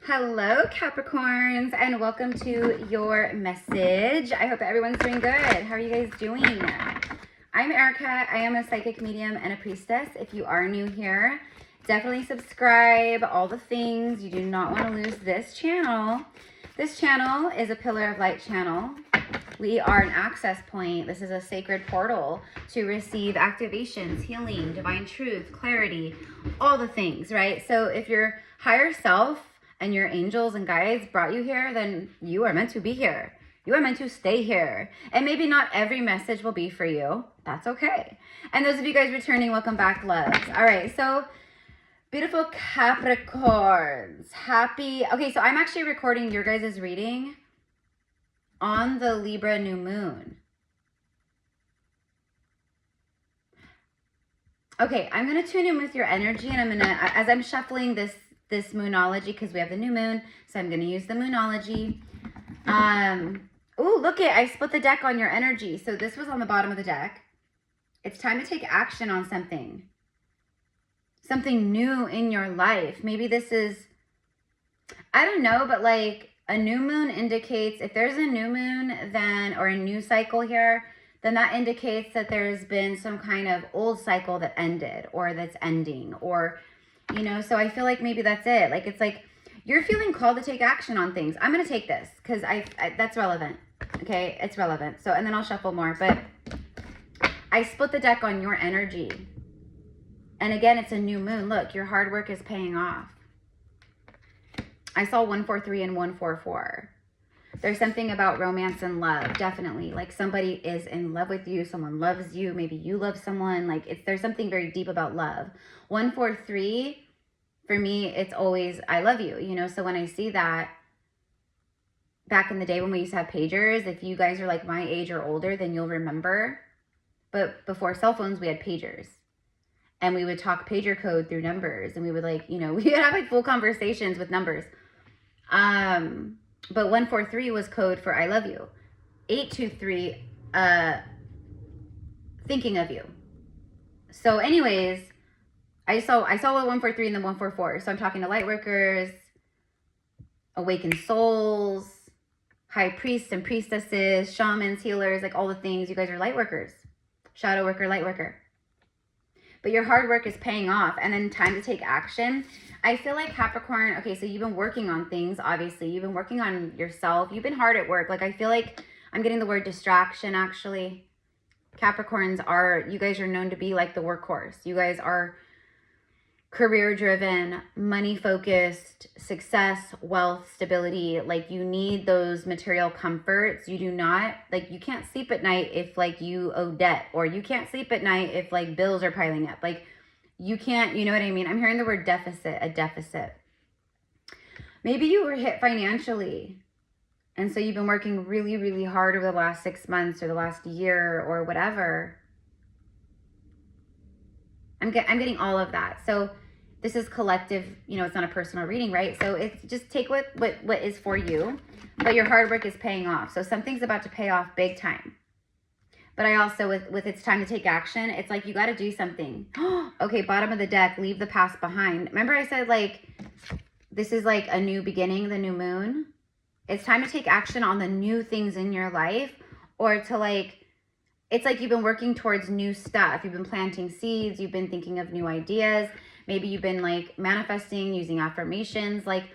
Hello, Capricorns, and welcome to your message. I hope everyone's doing good. How are you guys doing? I'm Erica. I am a psychic medium and a priestess. If you are new here, definitely subscribe, all the things. You do not want to lose this channel. This channel is a pillar of light channel. We are an access point. This is a sacred portal to receive activations, healing, divine truth, clarity, all the things, right? So if your higher self and your angels and guides brought you here, then you are meant to be here. You are meant to stay here. And maybe not every message will be for you. That's okay. And those of you guys returning, welcome back, loves. All right, so beautiful Capricorns. Okay, so I'm actually recording your guys' reading on the Libra new moon. Okay, I'm going to tune in with your energy, and I'm going to, as I'm shuffling this moonology, because we have the new moon, so I'm going to use the moonology. Oh, look it, I split the deck on your energy. So this was on the bottom of the deck. It's time to take action on something new in your life. Maybe this is, I don't know, but like a new moon indicates, if there's a new moon then, or a new cycle here, then that indicates that there's been some kind of old cycle that ended or that's ending, or you know, so I feel like maybe that's it. Like, it's like you're feeling called to take action on things. I'm going to take this because I that's relevant. Okay, it's relevant. So, and then I'll shuffle more. But I split the deck on your energy. And again, it's a new moon. Look, your hard work is paying off. I saw 143 and 144. There's something about romance and love, definitely. Like somebody is in love with you, someone loves you, maybe you love someone. Like there's something very deep about love. 143, for me, it's always, I love you, you know? So when I see that, back in the day when we used to have pagers, if you guys are like my age or older, then you'll remember. But before cell phones, we had pagers. And we would talk pager code through numbers. And we would like, you know, we would have like full conversations with numbers. But 143 was code for I love you. 823, thinking of you. So anyways, I saw a 143 and the 144. So I'm talking to light workers, awakened souls, high priests and priestesses, shamans, healers, like all the things. You guys are light workers, shadow worker, light worker. But your hard work is paying off, and then time to take action. I feel like Capricorn, okay, so you've been working on things, obviously. You've been working on yourself. You've been hard at work. Like, I feel like I'm getting the word distraction, actually. Capricorns are, you guys are known to be like the workhorse. You guys are career-driven, money-focused, success, wealth, stability. Like, you need those material comforts. You do not, like, you can't sleep at night if, like, you owe debt. Or you can't sleep at night if, like, bills are piling up. Like, you can't, you know what I mean? I'm hearing the word deficit, a deficit. Maybe you were hit financially. And so you've been working really, really hard over the last 6 months or the last year or whatever. I'm getting all of that. So this is collective, you know, it's not a personal reading, right? So it's just take what is for you, but your hard work is paying off. So something's about to pay off big time. But I also, with it's time to take action, it's like you got to do something. Okay, bottom of the deck, leave the past behind. Remember I said like, this is like a new beginning, the new moon. It's time to take action on the new things in your life, or to like, it's like you've been working towards new stuff. You've been planting seeds. You've been thinking of new ideas. Maybe you've been like manifesting, using affirmations. Like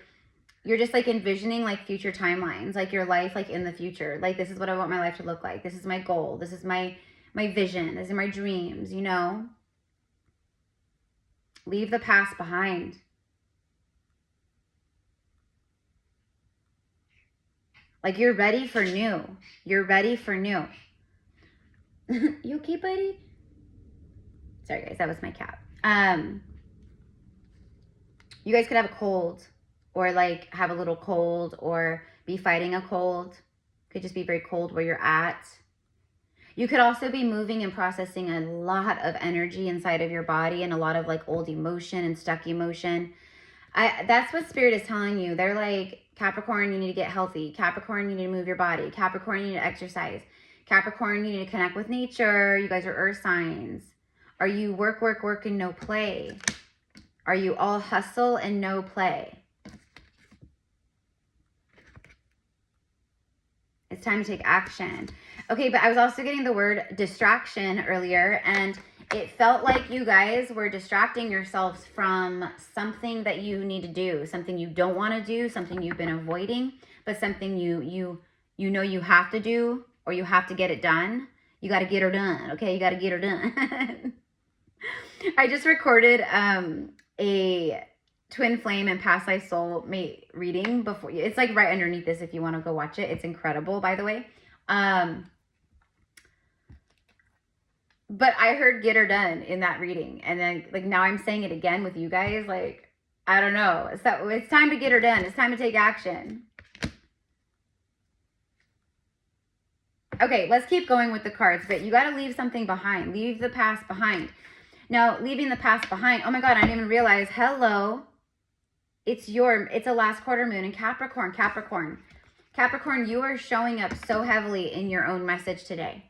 you're just like envisioning like future timelines, like your life, like in the future. Like this is what I want my life to look like. This is my goal. This is my vision. These are my dreams, you know? Leave the past behind. Like you're ready for new. You're ready for new. You okay, buddy? Sorry, guys, that was my cat. You guys could have a cold, or like have a little cold, or be fighting a cold. Could just be very cold where you're at. You could also be moving and processing a lot of energy inside of your body, and a lot of like old emotion and stuck emotion. That's what Spirit is telling you. They're like, Capricorn, you need to get healthy. Capricorn, you need to move your body. Capricorn, you need to exercise. Capricorn, you need to connect with nature. You guys are earth signs. Are you work, work, work, and no play? Are you all hustle and no play? It's time to take action. Okay, but I was also getting the word distraction earlier, and it felt like you guys were distracting yourselves from something that you need to do, something you don't want to do, something you've been avoiding, but something you know you have to do, or you have to get it done. You got to get her done, okay? You got to get her done. I just recorded a twin flame and past life soul mate reading before you. It's like right underneath this if you want to go watch it. It's incredible, by the way. But I heard get her done in that reading. And then like now I'm saying it again with you guys. Like, I don't know. So it's time to get her done. It's time to take action. Okay, let's keep going with the cards. But you got to leave something behind. Leave the past behind. Now, leaving the past behind. Oh my God, I didn't even realize. Hello. It's a last quarter moon in Capricorn. Capricorn, you are showing up so heavily in your own message today.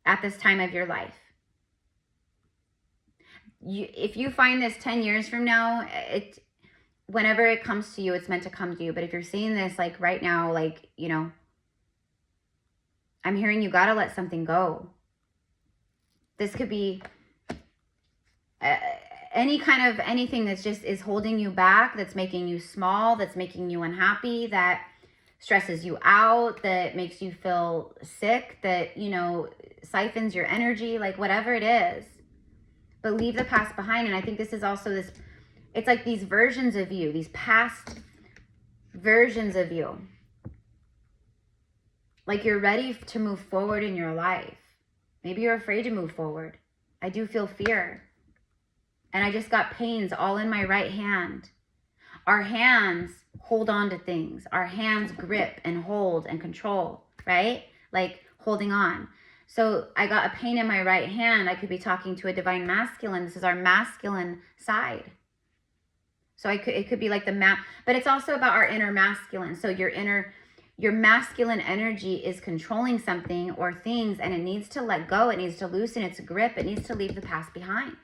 At this time of your life. If you find this 10 years from now, whenever it comes to you, it's meant to come to you. But if you're seeing this like right now, like, you know, I'm hearing you got to let something go. This could be anything that's just is holding you back, that's making you small, that's making you unhappy, that stresses you out, that makes you feel sick, that, you know, siphons your energy, like whatever it is. But leave the past behind. And I think this is also this, it's like these versions of you, these past versions of you. Like you're ready to move forward in your life. Maybe you're afraid to move forward. I do feel fear. And I just got pains all in my right hand. Our hands hold on to things. Our hands grip and hold and control, right? Like holding on. So I got a pain in my right hand. I could be talking to a divine masculine. This is our masculine side. So it could be like but it's also about our inner masculine. So your masculine energy is controlling something or things, and it needs to let go. It needs to loosen its grip. It needs to leave the past behind.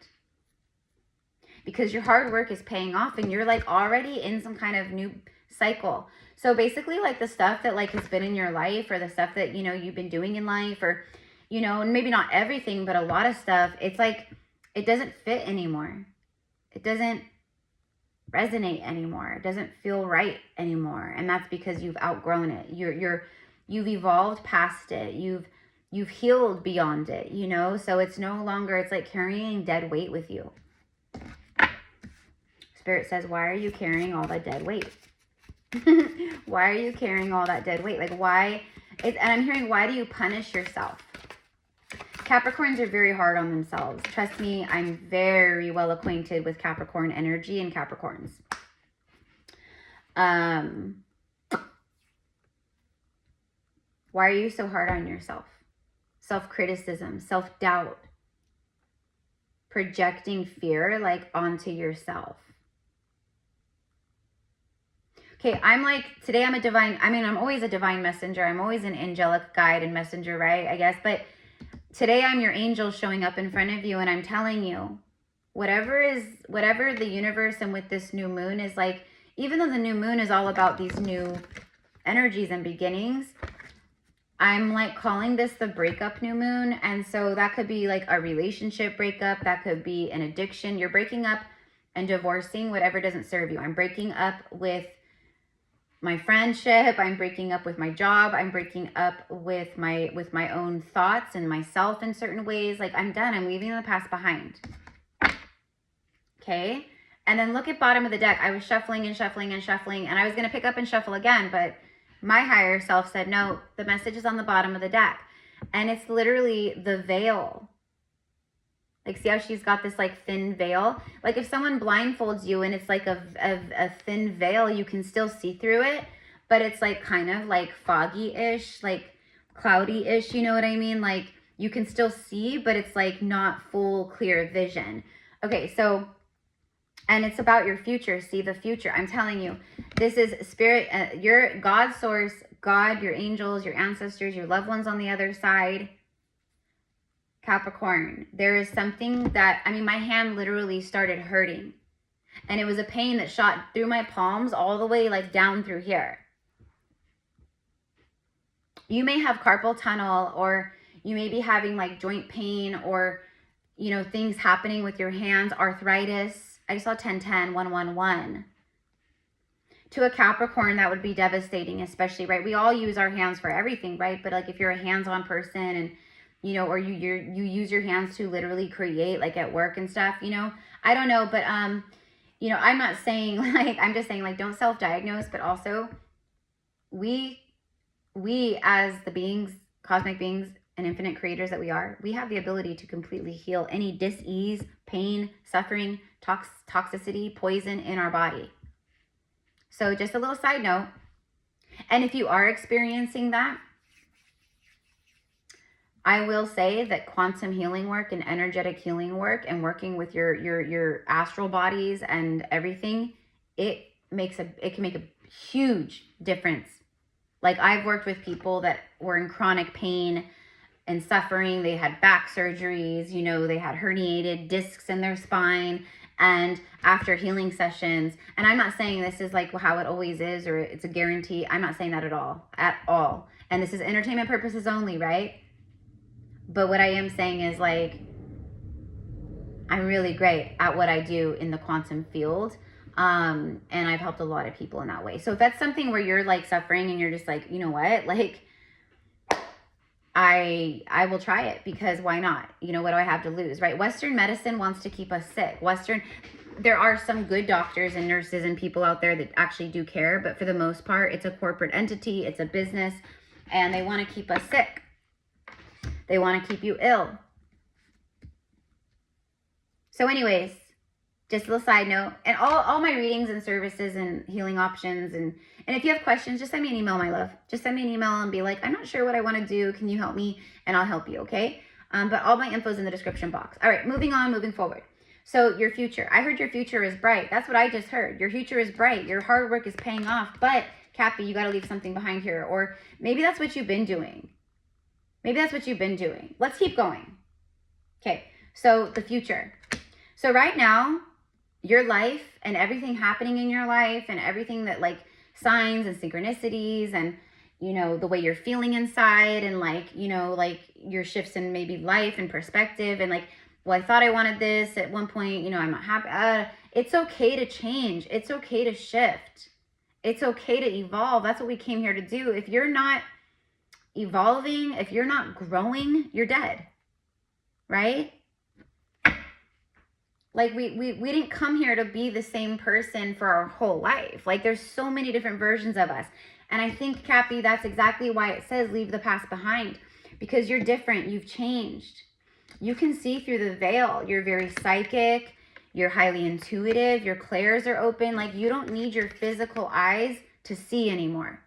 Because your hard work is paying off and you're like already in some kind of new cycle. So basically like the stuff that like has been in your life, or the stuff that, you know, you've been doing in life, or, you know, maybe not everything, but a lot of stuff, it's like, it doesn't fit anymore. It doesn't resonate anymore. It doesn't feel right anymore. And that's because you've outgrown it. You've evolved past it. You've healed beyond it, you know? So it's no longer, it's like carrying dead weight with you. Spirit says, why are you carrying all that dead weight? Why are you carrying all that dead weight? Like why? And I'm hearing, why do you punish yourself? Capricorns are very hard on themselves. Trust me, I'm very well acquainted with Capricorn energy and Capricorns. Why are you so hard on yourself? Self-criticism, self-doubt, projecting fear like onto yourself. Okay, I'm like, today I'm I'm always a divine messenger. I'm always an angelic guide and messenger, right? I guess. But today I'm your angel showing up in front of you, and I'm telling you, whatever the universe and with this new moon is like, even though the new moon is all about these new energies and beginnings, I'm like calling this the breakup new moon. And so that could be like a relationship breakup. That could be an addiction. You're breaking up and divorcing whatever doesn't serve you. I'm breaking up with my friendship. I'm breaking up with my job. I'm breaking up with my own thoughts and myself in certain ways. Like I'm done. I'm leaving the past behind. Okay. And then look at bottom of the deck. I was shuffling and shuffling and shuffling, and I was going to pick up and shuffle again, but my higher self said, no, the message is on the bottom of the deck. And it's literally the veil. Like, see how she's got this like thin veil? Like if someone blindfolds you and it's like a thin veil, you can still see through it, but it's like kind of like foggy-ish, like cloudy-ish, you know what I mean? Like you can still see, but it's like not full clear vision. Okay, so, and it's about your future. See the future. I'm telling you, this is spirit, your God source, God, your angels, your ancestors, your loved ones on the other side. Capricorn, there is something that, my hand literally started hurting, and it was a pain that shot through my palms all the way like down through here. You may have carpal tunnel, or you may be having like joint pain, or, you know, things happening with your hands, arthritis. I saw 1010, 111. To a Capricorn, that would be devastating, especially, right? We all use our hands for everything, right? But like if you're a hands-on person and, you know, or you use your hands to literally create, like at work and stuff, you know, I don't know, but, you know, I'm not saying like, I'm just saying like, don't self-diagnose, but also we as the beings, cosmic beings and infinite creators that we are, we have the ability to completely heal any dis-ease, pain, suffering, toxicity, poison in our body. So just a little side note. And if you are experiencing that, I will say that quantum healing work and energetic healing work and working with your astral bodies and everything, it can make a huge difference. Like I've worked with people that were in chronic pain and suffering. They had back surgeries, you know, they had herniated discs in their spine. And after healing sessions, and I'm not saying this is like how it always is or it's a guarantee. I'm not saying that at all. And this is entertainment purposes only, right? But what I am saying is like, I'm really great at what I do in the quantum field. And I've helped a lot of people in that way. So if that's something where you're like suffering and you're just like, you know what, like I will try it, because why not? You know, what do I have to lose, right? Western medicine wants to keep us sick. There are some good doctors and nurses and people out there that actually do care, but for the most part, it's a corporate entity, it's a business, and they want to keep us sick. They want to keep you ill. So anyways, just a little side note, and all my readings and services and healing options, and if you have questions, just send me an email, my love. Just send me an email and be like, I'm not sure what I want to do. Can you help me? And I'll help you, okay? But all my info is in the description box. All right, moving forward. So your future. I heard your future is bright. That's what I just heard. Your future is bright. Your hard work is paying off. But, Cappy, you got to leave something behind here. Or maybe that's what you've been doing. Let's keep going. Okay, so the future. So right now, your life and everything happening in your life and everything that like signs and synchronicities and, you know, the way you're feeling inside and like, you know, like your shifts in maybe life and perspective and like, well, I thought I wanted this at one point, you know, I'm not happy. It's okay to change. It's okay to shift. It's okay to evolve. That's what we came here to do. If you're not evolving, if you're not growing, you're dead, right? Like we didn't come here to be the same person for our whole life. Like there's so many different versions of us. And I think, Cappy, that's exactly why it says leave the past behind, because you're different. You've changed. You can see through the veil. You're very psychic. You're highly intuitive. Your clairs are open. Like you don't need your physical eyes to see anymore.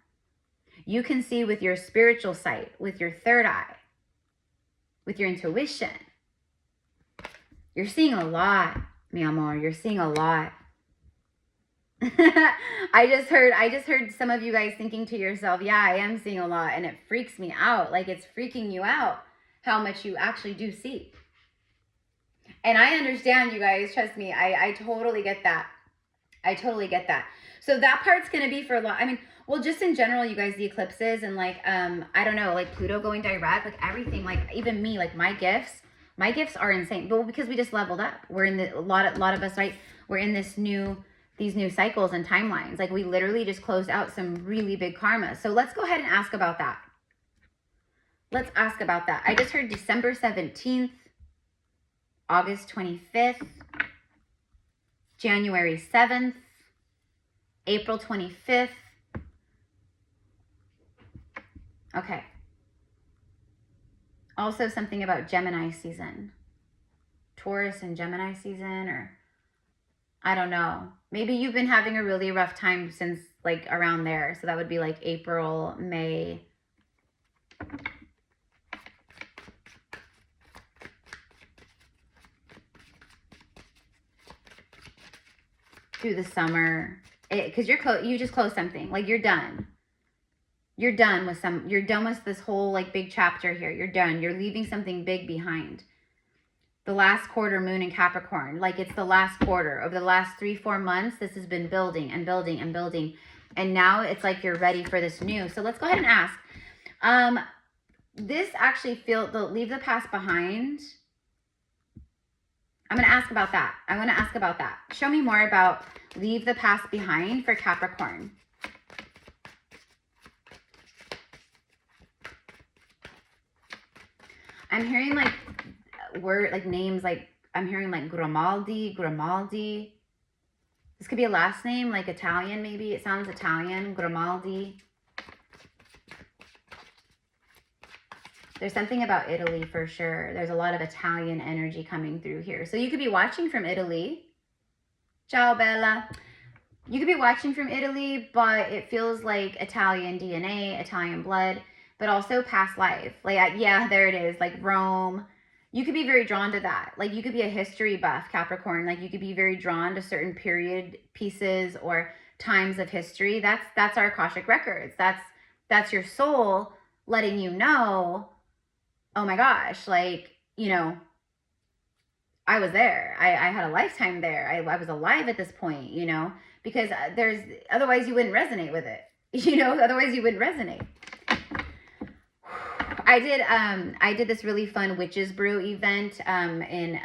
You can see with your spiritual sight, with your third eye, with your intuition. You're seeing a lot, mi amor. You're seeing a lot. I just heard some of you guys thinking to yourself, yeah, I am seeing a lot, and it freaks me out. Like it's freaking you out how much you actually do see. And I understand, you guys, trust me, I totally get that. I totally get that. So that part's going to be for a lot. I mean, well, just in general, you guys, the eclipses and like, I don't know, like Pluto going direct, like everything, like even me, like my gifts are insane. But because we just leveled up, we're in a lot of us, right? We're in these new cycles and timelines. Like we literally just closed out some really big karma. So let's go ahead and ask about that. Let's ask about that. I just heard December 17th, August 25th, January 7th, April 25th. Okay. Also something about Gemini season. Taurus and Gemini season, or I don't know. Maybe you've been having a really rough time since like around there. So that would be like April, May. Through the summer. Because you just closed something. Like you're done. You're done with this whole like big chapter here. You're done. You're leaving something big behind. The last quarter moon in Capricorn, like it's the last quarter. Over the last 3-4 months, this has been building and building and building. And now it's like you're ready for this new. So let's go ahead and ask, This actually leave the past behind. I'm going to ask about that. I want to ask about that. Show me more about leave the past behind for Capricorn. I'm hearing like names like, I'm hearing like Grimaldi. This could be a last name, like Italian maybe. It sounds Italian, Grimaldi. There's something about Italy for sure. There's a lot of Italian energy coming through here. So you could be watching from Italy. Ciao, Bella. You could be watching from Italy, but it feels like Italian DNA, Italian blood, but also past life. Like, yeah, there it is, like Rome. You could be very drawn to that. Like, you could be a history buff, Capricorn. Like, you could be very drawn to certain period pieces or times of history. That's our Akashic records. That's your soul letting you know, oh my gosh, like, you know, I was there. I had a lifetime there. I was alive at this point, you know, because otherwise you wouldn't resonate with it. You know, otherwise you wouldn't resonate. I did this really fun witches brew event in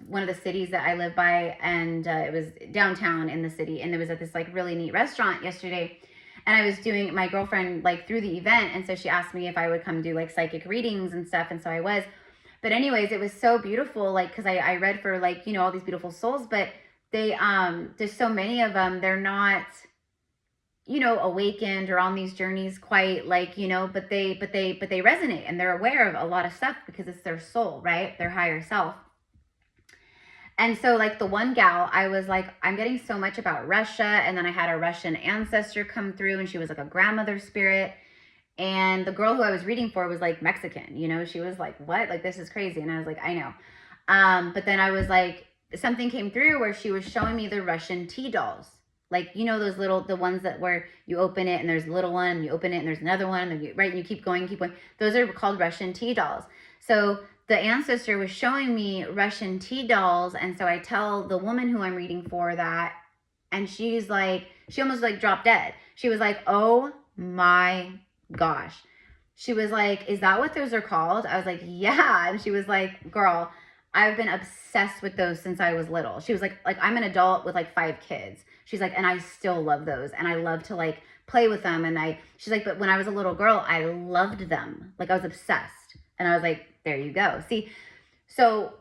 one of the cities that I live by, and it was downtown in the city, and it was at this like really neat restaurant yesterday. And I was doing, my girlfriend like through the event, and so she asked me if I would come do like psychic readings and stuff, and so I was. But anyways, it was so beautiful, like, because I read for like, you know, all these beautiful souls, but they there's so many of them, they're not, you know, awakened or on these journeys quite, like, you know, but they resonate, and they're aware of a lot of stuff because it's their soul, right? Their higher self. And so like the one gal, I was like, I'm getting so much about Russia. And then I had a Russian ancestor come through, and she was like a grandmother spirit. And the girl who I was reading for was like Mexican, you know, she was like, what? Like, this is crazy. And I was like, I know. But then I was like, something came through where she was showing me the Russian tea dolls. Like, you know, those the ones that where you open it and there's a little one, and you open it and there's another one, and right, and you keep going. Those are called Russian tea dolls. So the ancestor was showing me Russian tea dolls. And so I tell the woman who I'm reading for that, and she's like, she almost like dropped dead. She was like, oh my gosh. She was like, is that what those are called? I was like, yeah. And she was like, girl, I've been obsessed with those since I was little. She was like I'm an adult with like 5 kids. She's like, and I still love those, and I love to like play with them. And she's like, but when I was a little girl, I loved them. Like, I was obsessed. And I was like, there you go. See, so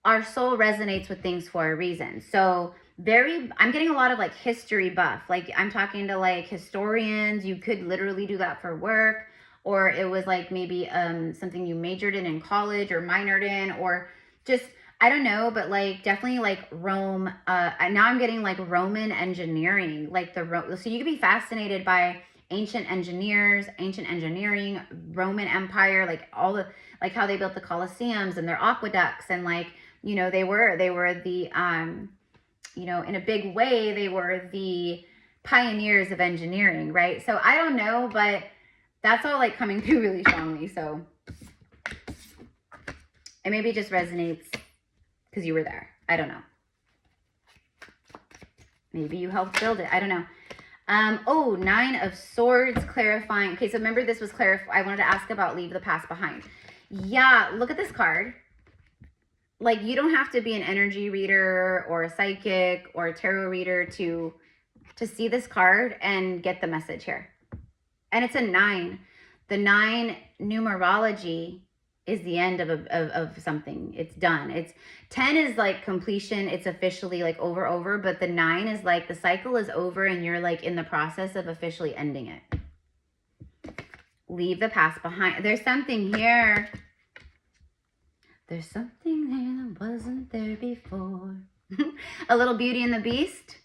our soul resonates with things for a reason. So I'm getting a lot of like history buff. Like, I'm talking to like historians. You could literally do that for work, or it was like maybe something you majored in college or minored in, or just, I don't know, but like definitely like Rome. Now I'm getting like Roman engineering, like so you could be fascinated by ancient engineers, ancient engineering, Roman Empire, like all the, like how they built the Colosseums and their aqueducts, and like, you know, they were the you know, in a big way, they were the pioneers of engineering, right? So I don't know, but that's all like coming through really strongly. So it maybe just resonates because you were there. I don't know. Maybe you helped build it. I don't know. Oh, 9 of Swords, clarifying. Okay, so remember this was I wanted to ask about leave the past behind. Yeah, look at this card. Like, you don't have to be an energy reader or a psychic or a tarot reader to see this card and get the message here. And it's a 9. The 9 numerology is the end of something. It's done. 10 is like completion. It's officially like over, but the 9 is like the cycle is over and you're like in the process of officially ending it. Leave the past behind. There's something here. There's something there that wasn't there before. A little Beauty and the Beast.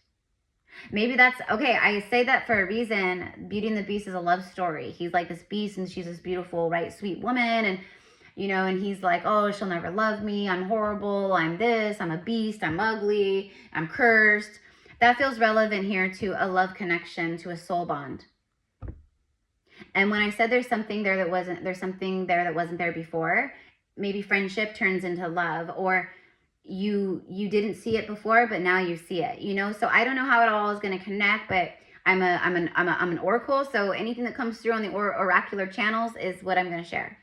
Maybe that's, okay, I say that for a reason. Beauty and the Beast is a love story. He's like this beast and she's this beautiful, right, sweet woman. And, you know, and he's like, oh, she'll never love me. I'm horrible. I'm this. I'm a beast. I'm ugly. I'm cursed. That feels relevant here to a love connection, to a soul bond. And when I said there's something there that wasn't there before, maybe friendship turns into love, or you didn't see it before, but now you see it, you know? So I don't know how it all is going to connect, but I'm an oracle, so anything that comes through on the oracular channels is what I'm going to share.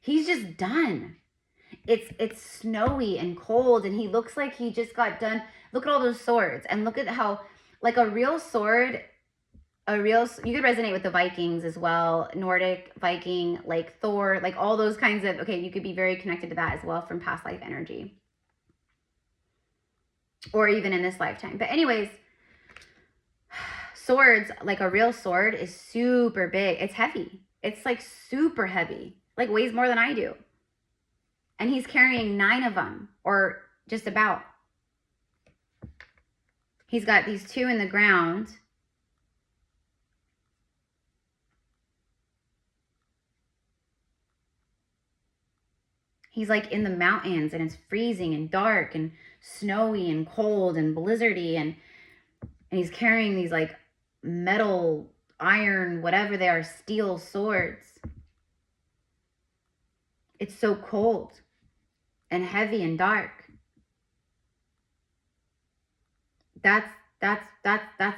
He's just done. It's snowy and cold, and he looks like he just got done. Look at all those swords, and look at how, like, a real sword, you could resonate with the Vikings as well, Nordic Viking, like Thor, like all those kinds of, okay, you could be very connected to that as well from past life energy, or even in this lifetime. But anyways, swords, like a real sword, is super big. It's heavy. It's like super heavy, like weighs more than I do. And he's carrying 9 of them, or just about. He's got these 2 in the ground. He's like in the mountains, and it's freezing and dark and snowy and cold and blizzardy, and he's carrying these like metal, iron, whatever they are, steel swords. It's so cold and heavy and dark. That's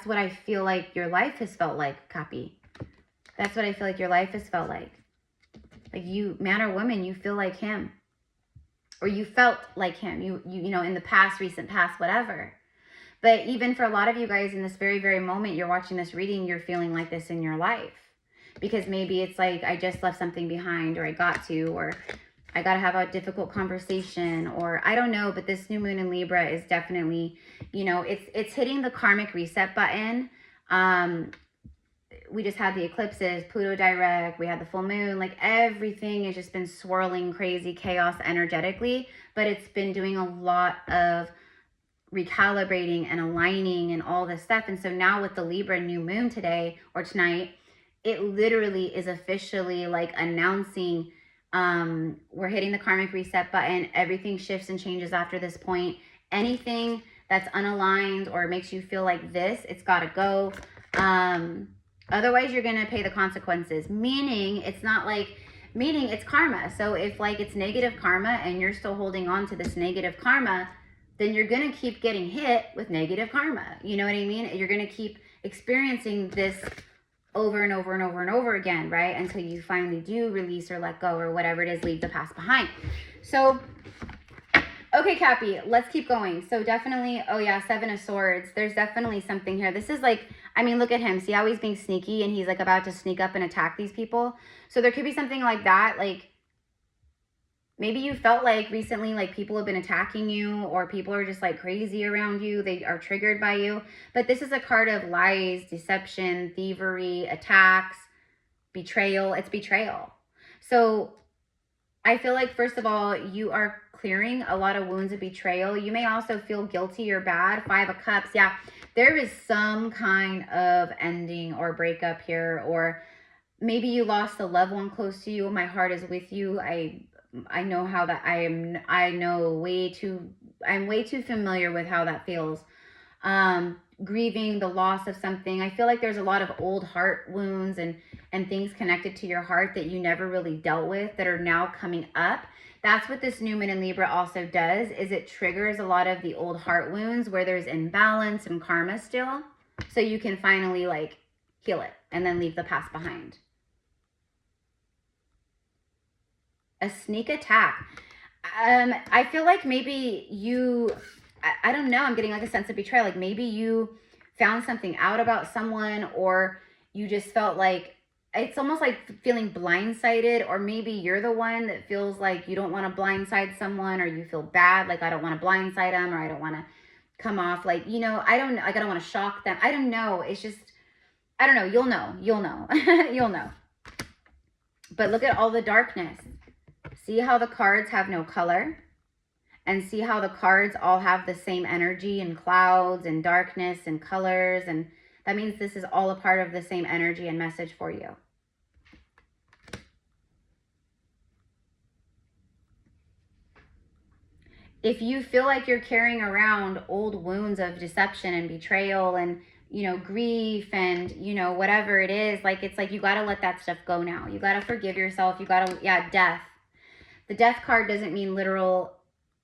what I feel like your life has felt like, Capi. That's what I feel like your life has felt like. Like, you, man or woman, you feel like him. Or you felt like him, you know, in the past, recent past, whatever. But even for a lot of you guys in this very, very moment you're watching this reading, you're feeling like this in your life. Because maybe it's like, I just left something behind, or I got to, or I got to have a difficult conversation, or I don't know. But this new moon in Libra is definitely, you know, it's hitting the karmic reset button. We just had the eclipses, Pluto direct, we had the full moon, like everything has just been swirling crazy chaos energetically, but it's been doing a lot of recalibrating and aligning and all this stuff. And so now with the Libra new moon today or tonight, it literally is officially like announcing, we're hitting the karmic reset button. Everything shifts and changes after this point. Anything that's unaligned or makes you feel like this, it's got to go. Otherwise, you're going to pay the consequences. Meaning, it's karma. So if like it's negative karma and you're still holding on to this negative karma, then you're going to keep getting hit with negative karma. You know what I mean? You're going to keep experiencing this over and over and over and over again, right? Until you finally do release or let go or whatever it is, leave the past behind. So, okay, Cappy, let's keep going. So definitely, oh yeah, 7 of Swords. There's definitely something here. This is like, I mean, look at him. See how he's being sneaky and he's like about to sneak up and attack these people? So there could be something like that. Like, maybe you felt like recently, like people have been attacking you, or people are just like crazy around you. They are triggered by you. But this is a card of lies, deception, thievery, attacks, betrayal. It's betrayal. So I feel like, first of all, you are clearing a lot of wounds of betrayal. You may also feel guilty or bad. 5 of Cups. Yeah, there is some kind of ending or breakup here, or maybe you lost a loved one close to you. My heart is with you. I know how that, I'm way too familiar with how that feels. Grieving the loss of something. I feel like there's a lot of old heart wounds and things connected to your heart that you never really dealt with that are now coming up. That's what this new moon in Libra also does, is it triggers a lot of the old heart wounds where there's imbalance and karma still. So you can finally like heal it and then leave the past behind. A sneak attack. I feel like maybe you, I don't know, I'm getting like a sense of betrayal. Like maybe you found something out about someone, or you just felt like, it's almost like feeling blindsided, or maybe you're the one that feels like you don't want to blindside someone, or you feel bad, like I don't want to blindside them, or I don't want to come off like, you know, I don't want to shock them. I don't know. It's just, I don't know. You'll know. You'll know. But look at all the darkness. See how the cards have no color, and see how the cards all have the same energy and clouds and darkness and colors. And that means this is all a part of the same energy and message for you. If you feel like you're carrying around old wounds of deception and betrayal and, you know, grief and, you know, whatever it is, like, it's like you got to let that stuff go now. You got to forgive yourself. You got to, yeah, death. The death card doesn't mean literal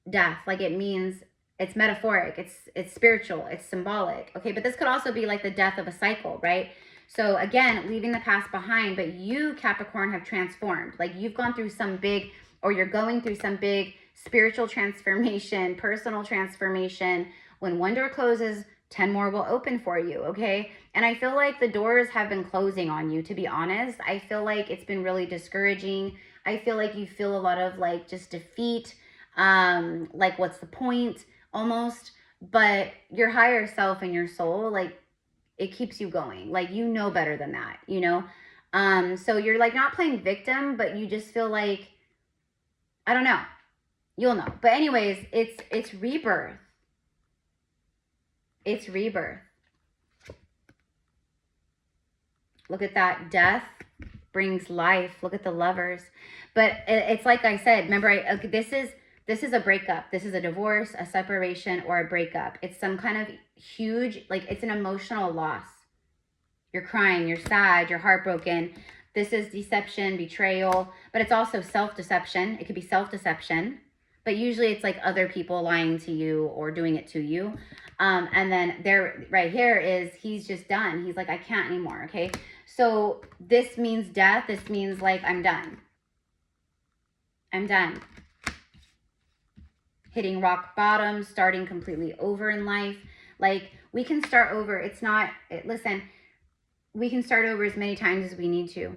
death. Like, it means It's metaphoric, it's spiritual, it's symbolic. Okay, but this could also be like the death of a cycle, right? So again, leaving the past behind, but you, Capricorn, have transformed. Like you've gone through some big, or you're going through some big spiritual transformation, personal transformation. When one door closes, 10 more will open for you, okay? And I feel like the doors have been closing on you, to be honest. I feel like it's been really discouraging. I feel like you feel a lot of like just defeat, like what's the point almost. But your higher self and your soul, like it keeps you going. Like you know better than that, you know? So you're like not playing victim, but you just feel like, I don't know. You'll know. But anyways, it's rebirth. It's rebirth. Look at that. Death brings life. Look at the Lovers. But it's like I said, remember, this is a breakup. This is a divorce, a separation, or a breakup. It's some kind of huge, like it's an emotional loss. You're crying, you're sad, you're heartbroken. This is deception, betrayal, but it's also self-deception. It could be self-deception, but usually it's like other people lying to you or doing it to you. And then there, right here is, he's just done. He's like, I can't anymore, okay? So this means death. This means like, I'm done. I'm done. Hitting rock bottom, starting completely over in life. Like, we can start over. It's not, listen, we can start over as many times as we need to.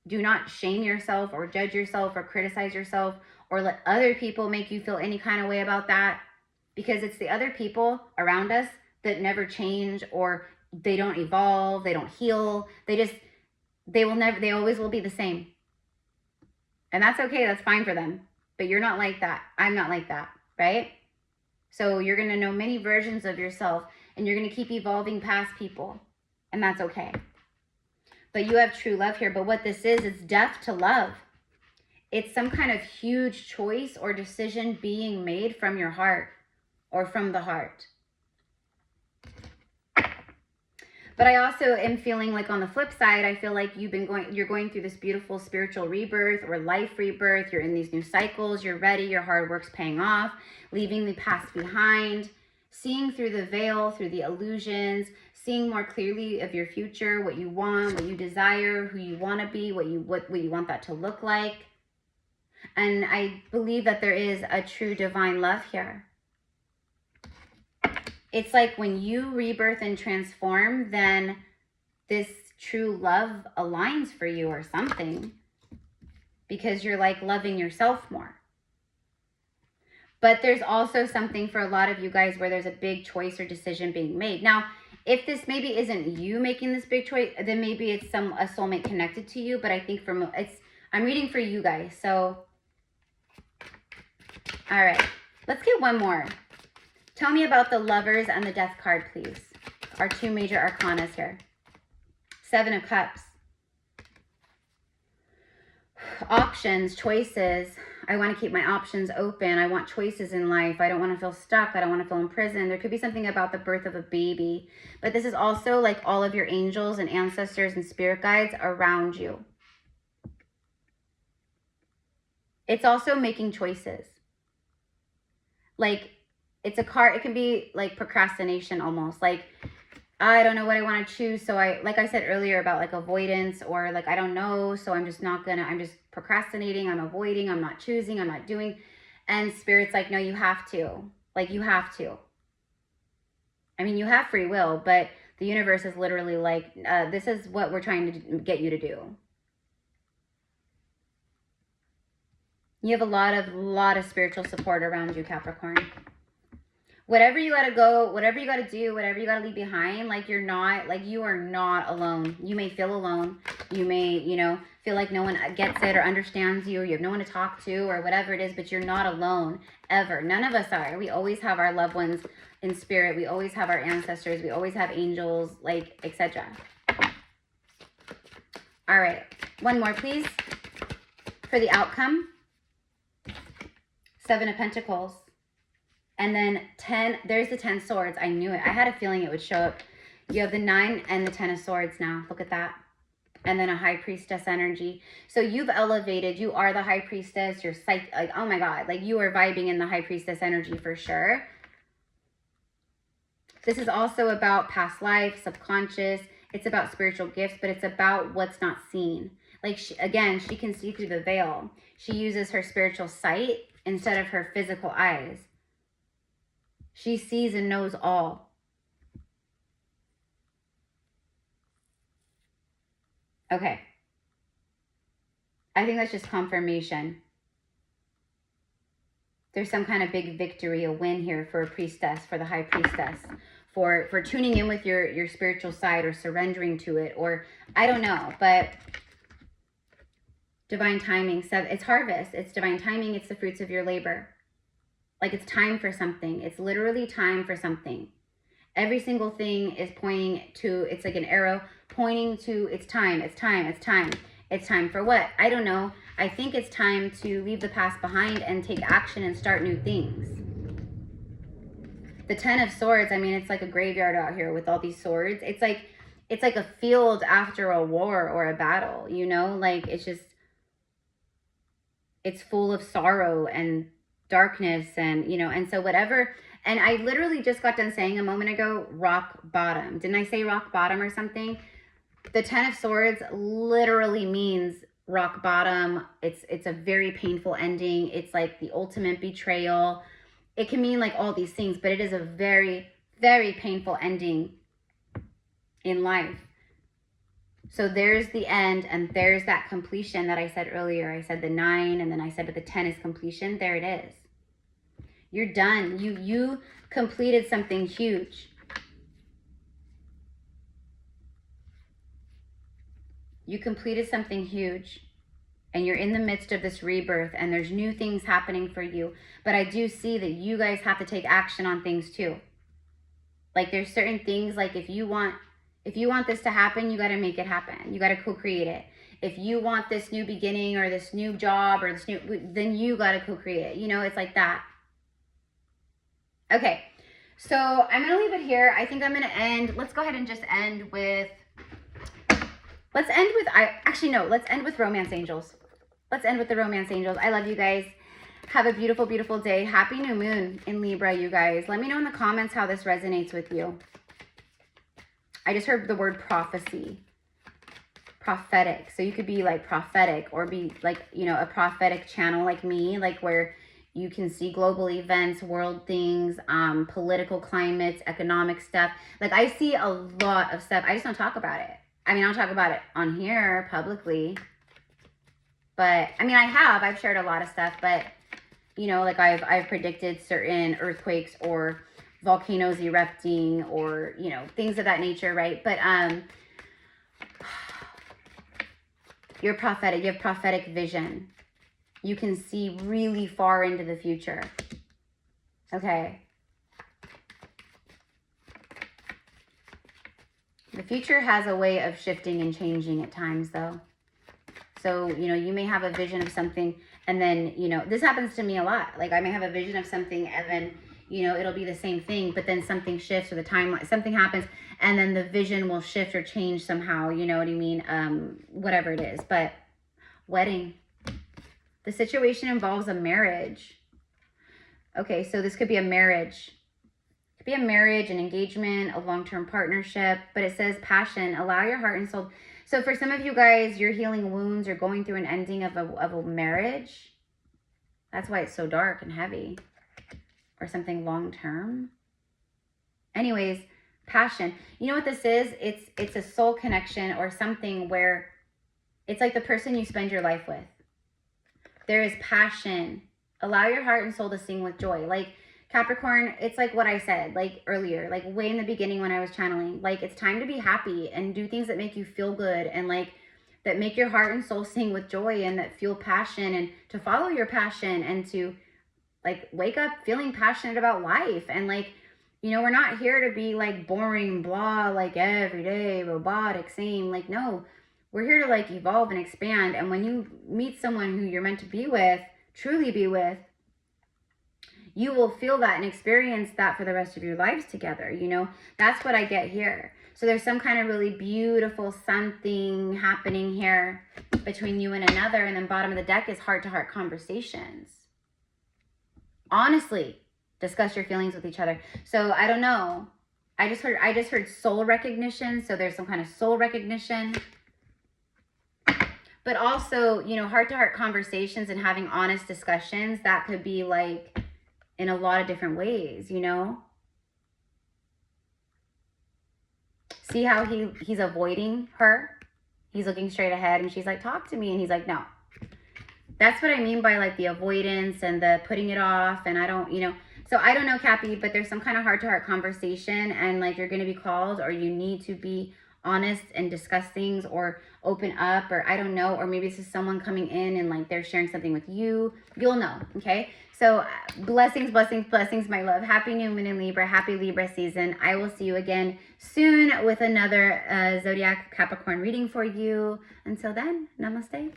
Do not shame yourself or judge yourself or criticize yourself or let other people make you feel any kind of way about that, because it's the other people around us that never change, or they don't evolve, they don't heal. They always will be the same. And that's okay. That's fine for them. But you're not like that. I'm not like that, right? So you're going to know many versions of yourself, and you're going to keep evolving past people, and that's okay. But you have true love here. But what this is, it's death to love. It's some kind of huge choice or decision being made from your heart or from the heart. But I also am feeling like on the flip side, I feel like you're going through this beautiful spiritual rebirth or life rebirth. You're in these new cycles. You're ready. Your hard work's paying off, leaving the past behind, seeing through the veil, through the illusions, seeing more clearly of your future, what you want, what you desire, who you want to be, what you want that to look like. And I believe that there is a true divine love here. It's like when you rebirth and transform, then this true love aligns for you or something, because you're like loving yourself more. But there's also something for a lot of you guys where there's a big choice or decision being made. Now, if this maybe isn't you making this big choice, then maybe it's a soulmate connected to you. But I think I'm reading for you guys. So, all right, let's get one more. Tell me about the Lovers and the Death card, please. Our two major arcanas here. 7 of Cups. Options, choices. I want to keep my options open. I want choices in life. I don't want to feel stuck. I don't want to feel imprisoned. There could be something about the birth of a baby. But this is also like all of your angels and ancestors and spirit guides around you. It's also making choices. Like, it's a card, it can be like procrastination almost. Like, I don't know what I want to choose. So like I said earlier about like avoidance, or like, I don't know. So I'm just procrastinating. I'm avoiding. I'm not choosing. I'm not doing. And Spirit's like, no, you have to. Like, you have to. I mean, you have free will, but the universe is literally like, this is what we're trying to get you to do. You have a lot of spiritual support around you, Capricorn. Whatever you got to go, whatever you got to do, whatever you got to leave behind, like you are not alone. You may feel alone. You may, feel like no one gets it or understands you, or you have no one to talk to or whatever it is, but you're not alone ever. None of us are. We always have our loved ones in spirit. We always have our ancestors. We always have angels, like, etc. All right. One more, please, for the outcome. 7 of Pentacles. And then 10, there's the 10 swords. I knew it. I had a feeling it would show up. You have the 9 and the 10 of swords now. Look at that. And then a high priestess energy. So you've elevated. You are the high priestess. You're like, oh my God. Like, you are vibing in the high priestess energy for sure. This is also about past life, subconscious. It's about spiritual gifts, but it's about what's not seen. Like, again, she can see through the veil. She uses her spiritual sight instead of her physical eyes. She sees and knows all. Okay. I think that's just confirmation. There's some kind of big victory, a win here for a priestess, for the high priestess, for tuning in with your spiritual side or surrendering to it, or I don't know, but divine timing. So it's harvest. It's divine timing. It's the fruits of your labor. Like, it's time for something. It's literally time for something. Every single thing is pointing to, it's like an arrow pointing to it's time, it's time, it's time. It's time for what? I don't know. I think it's time to leave the past behind and take action and start new things. The 10 of Swords, I mean, it's like a graveyard out here with all these swords. It's like a field after a war or a battle, you know? Like, it's just, it's full of sorrow and darkness and, you know, and so whatever. And I literally just got done saying a moment ago, rock bottom. Didn't I say rock bottom or something? The 10 of Swords literally means rock bottom. It's a very painful ending. It's like the ultimate betrayal. It can mean like all these things, but it is a very, very painful ending in life. So there's the end, and there's that completion that I said earlier. I said the 9, and then I said, but the 10 is completion. There it is. You're done. You completed something huge. You completed something huge, and you're in the midst of this rebirth, and there's new things happening for you. But I do see that you guys have to take action on things too. Like, there's certain things, like if you want this to happen, you got to make it happen. You got to co-create it. If you want this new beginning or this new job or this new, then you got to co-create it. You know, it's like that. Okay, so I'm going to leave it here. I think I'm going to end. Let's go ahead and just end with, let's end with romance angels. Let's end with the romance angels. I love you guys. Have a beautiful, beautiful day. Happy new moon in Libra, you guys. Let me know in the comments how this resonates with you. I just heard the word prophecy. Prophetic. So you could be like prophetic or be like, you know, a prophetic channel like me, like where you can see global events, world things, political climates, economic stuff. Like, I see a lot of stuff. I just don't talk about it. I mean, I'll talk about it on here publicly. But, I mean, I've shared a lot of stuff. But, you know, like I've predicted certain earthquakes or volcanoes erupting or, you know, things of that nature, right? But you're prophetic. You have prophetic vision. You can see really far into the future. Okay. The future has a way of shifting and changing at times, though. So, you know, you may have a vision of something, and then, you know, this happens to me a lot. Like, I may have a vision of something, and then, you know, it'll be the same thing, but then something shifts, or the timeline, something happens, and then the vision will shift or change somehow, you know what I mean? Whatever it is. But wedding. The situation involves a marriage. Okay, so this could be a marriage. It could be a marriage, an engagement, a long-term partnership, but it says passion. Allow your heart and soul. So for some of you guys, you're healing wounds or going through an ending of a marriage. That's why it's so dark and heavy. Or something long-term. Anyways, passion. You know what this is? It's a soul connection or something where it's like the person you spend your life with. There is passion. Allow your heart and soul to sing with joy. Like, Capricorn, it's like what I said, like earlier, like way in the beginning when I was channeling. Like, it's time to be happy and do things that make you feel good and like that make your heart and soul sing with joy and that feel passion, and to follow your passion and to like wake up feeling passionate about life. And like, you know, we're not here to be like boring, blah, like everyday, robotic, same. Like, no, we're here to like evolve and expand. And when you meet someone who you're meant to be with, truly be with, you will feel that and experience that for the rest of your lives together. You know, that's what I get here. So there's some kind of really beautiful something happening here between you and another. And then bottom of the deck is heart-to-heart conversations. Honestly, discuss your feelings with each other. So I don't know I just heard soul recognition. So there's some kind of soul recognition. But also, you know, heart-to-heart conversations and having honest discussions, that could be like in a lot of different ways, you know? See how he's avoiding her? He's looking straight ahead and she's like, talk to me. And he's like, no. That's what I mean by like the avoidance and the putting it off. And I don't, you know, so I don't know, Cappy, but there's some kind of heart-to-heart conversation and like you're going to be called, or you need to be honest and discuss things or open up, or I don't know, or maybe this is someone coming in and like they're sharing something with you. You'll know, okay? So blessings, blessings, blessings, my love. Happy new moon in Libra. Happy Libra season. I will see you again soon with another Zodiac Capricorn reading for you. Until then, namaste.